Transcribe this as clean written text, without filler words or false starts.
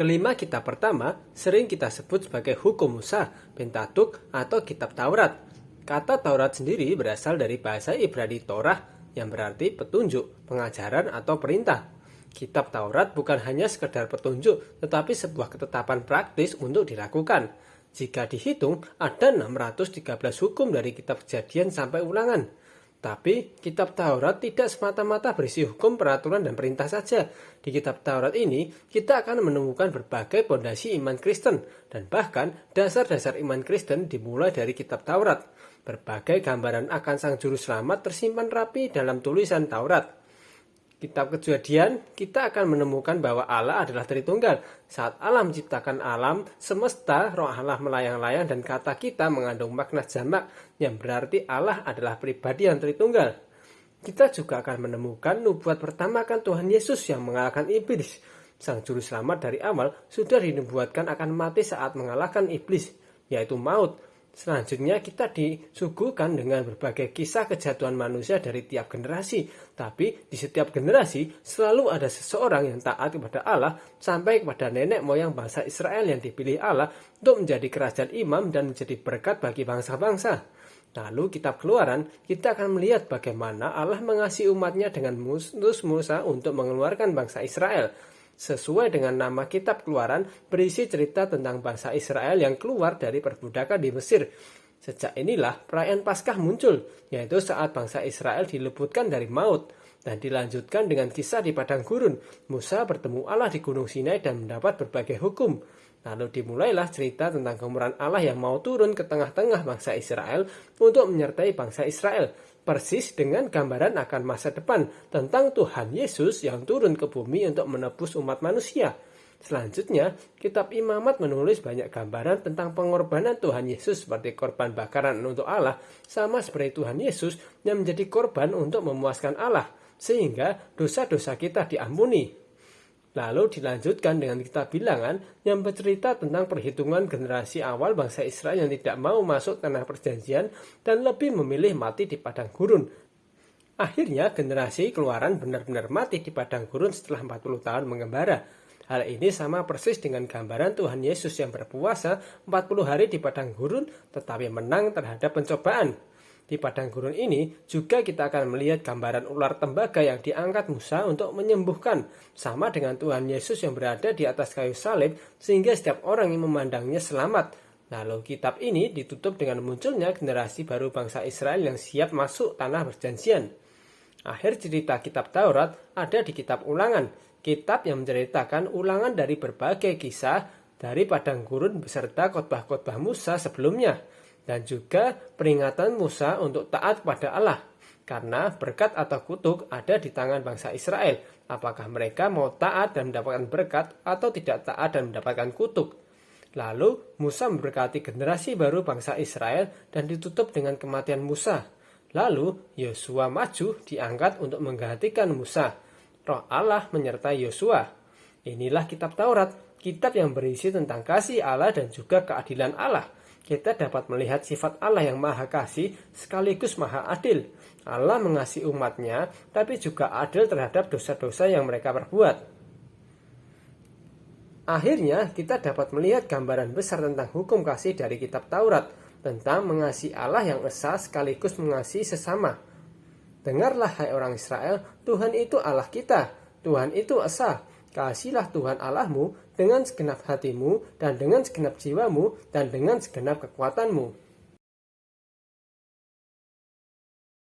Kelima kitab pertama sering kita sebut sebagai Hukum Musa, Pentateuch, atau Kitab Taurat. Kata Taurat sendiri berasal dari bahasa Ibrani Torah yang berarti petunjuk, pengajaran, atau perintah. Kitab Taurat bukan hanya sekedar petunjuk, tetapi sebuah ketetapan praktis untuk dilakukan. Jika dihitung, ada 613 hukum dari kitab Kejadian sampai Ulangan. Tapi, kitab Taurat tidak semata-mata berisi hukum, peraturan, dan perintah saja. Di kitab Taurat ini, kita akan menemukan berbagai pondasi iman Kristen, dan bahkan dasar-dasar iman Kristen dimulai dari kitab Taurat. Berbagai gambaran akan Sang Juru Selamat tersimpan rapi dalam tulisan Taurat. Kitab Kejadian, kita akan menemukan bahwa Allah adalah Tritunggal. Saat Allah menciptakan alam, semesta, roh Allah melayang-layang dan kata kita mengandung makna jamak yang berarti Allah adalah pribadi yang Tritunggal. Kita juga akan menemukan nubuat pertama kan Tuhan Yesus yang mengalahkan iblis. Sang Juru Selamat dari awal sudah dinubuatkan akan mati saat mengalahkan iblis, yaitu maut. Selanjutnya kita disuguhkan dengan berbagai kisah kejatuhan manusia dari tiap generasi. Tapi di setiap generasi selalu ada seseorang yang taat kepada Allah sampai kepada nenek moyang bangsa Israel yang dipilih Allah untuk menjadi kerajaan imam dan menjadi berkat bagi bangsa-bangsa. Lalu kitab Keluaran kita akan melihat bagaimana Allah mengasihi umatnya dengan Musa untuk mengeluarkan bangsa Israel. Sesuai dengan nama kitab Keluaran, berisi cerita tentang bangsa Israel yang keluar dari perbudakan di Mesir. Sejak inilah perayaan Paskah muncul, yaitu saat bangsa Israel diluputkan dari maut. Dan dilanjutkan dengan kisah di padang gurun. Musa bertemu Allah di Gunung Sinai dan mendapat berbagai hukum. Lalu dimulailah cerita tentang kemurahan Allah yang mau turun ke tengah-tengah bangsa Israel untuk menyertai bangsa Israel. Persis dengan gambaran akan masa depan tentang Tuhan Yesus yang turun ke bumi untuk menebus umat manusia. Selanjutnya, kitab Imamat menulis banyak gambaran tentang pengorbanan Tuhan Yesus seperti korban bakaran untuk Allah, sama seperti Tuhan Yesus yang menjadi korban untuk memuaskan Allah, sehingga dosa-dosa kita diampuni. Lalu dilanjutkan dengan kitab Bilangan yang bercerita tentang perhitungan generasi awal bangsa Israel yang tidak mau masuk tanah perjanjian dan lebih memilih mati di padang gurun. Akhirnya generasi Keluaran benar-benar mati di padang gurun setelah 40 tahun mengembara. Hal ini sama persis dengan gambaran Tuhan Yesus yang berpuasa 40 hari di padang gurun tetapi menang terhadap pencobaan. Di padang gurun ini juga kita akan melihat gambaran ular tembaga yang diangkat Musa untuk menyembuhkan, sama dengan Tuhan Yesus yang berada di atas kayu salib sehingga setiap orang yang memandangnya selamat. Lalu kitab ini ditutup dengan munculnya generasi baru bangsa Israel yang siap masuk tanah perjanjian. Akhir cerita kitab Taurat ada di kitab Ulangan, kitab yang menceritakan ulangan dari berbagai kisah dari padang gurun beserta khotbah-khotbah Musa sebelumnya. Dan juga peringatan Musa untuk taat kepada Allah. Karena berkat atau kutuk ada di tangan bangsa Israel. Apakah mereka mau taat dan mendapatkan berkat atau tidak taat dan mendapatkan kutuk. Lalu Musa memberkati generasi baru bangsa Israel dan ditutup dengan kematian Musa. Lalu Yosua maju diangkat untuk menggantikan Musa. Roh Allah menyertai Yosua. Inilah kitab Taurat, kitab yang berisi tentang kasih Allah dan juga keadilan Allah. Kita dapat melihat sifat Allah yang maha kasih sekaligus maha adil. Allah mengasihi umatnya, tapi juga adil terhadap dosa-dosa yang mereka perbuat. Akhirnya, kita dapat melihat gambaran besar tentang hukum kasih dari kitab Taurat, tentang mengasihi Allah yang esa sekaligus mengasihi sesama. Dengarlah hai orang Israel, Tuhan itu Allah kita, Tuhan itu esa. Kasihlah Tuhan Allahmu dengan segenap hatimu dan dengan segenap jiwamu dan dengan segenap kekuatanmu.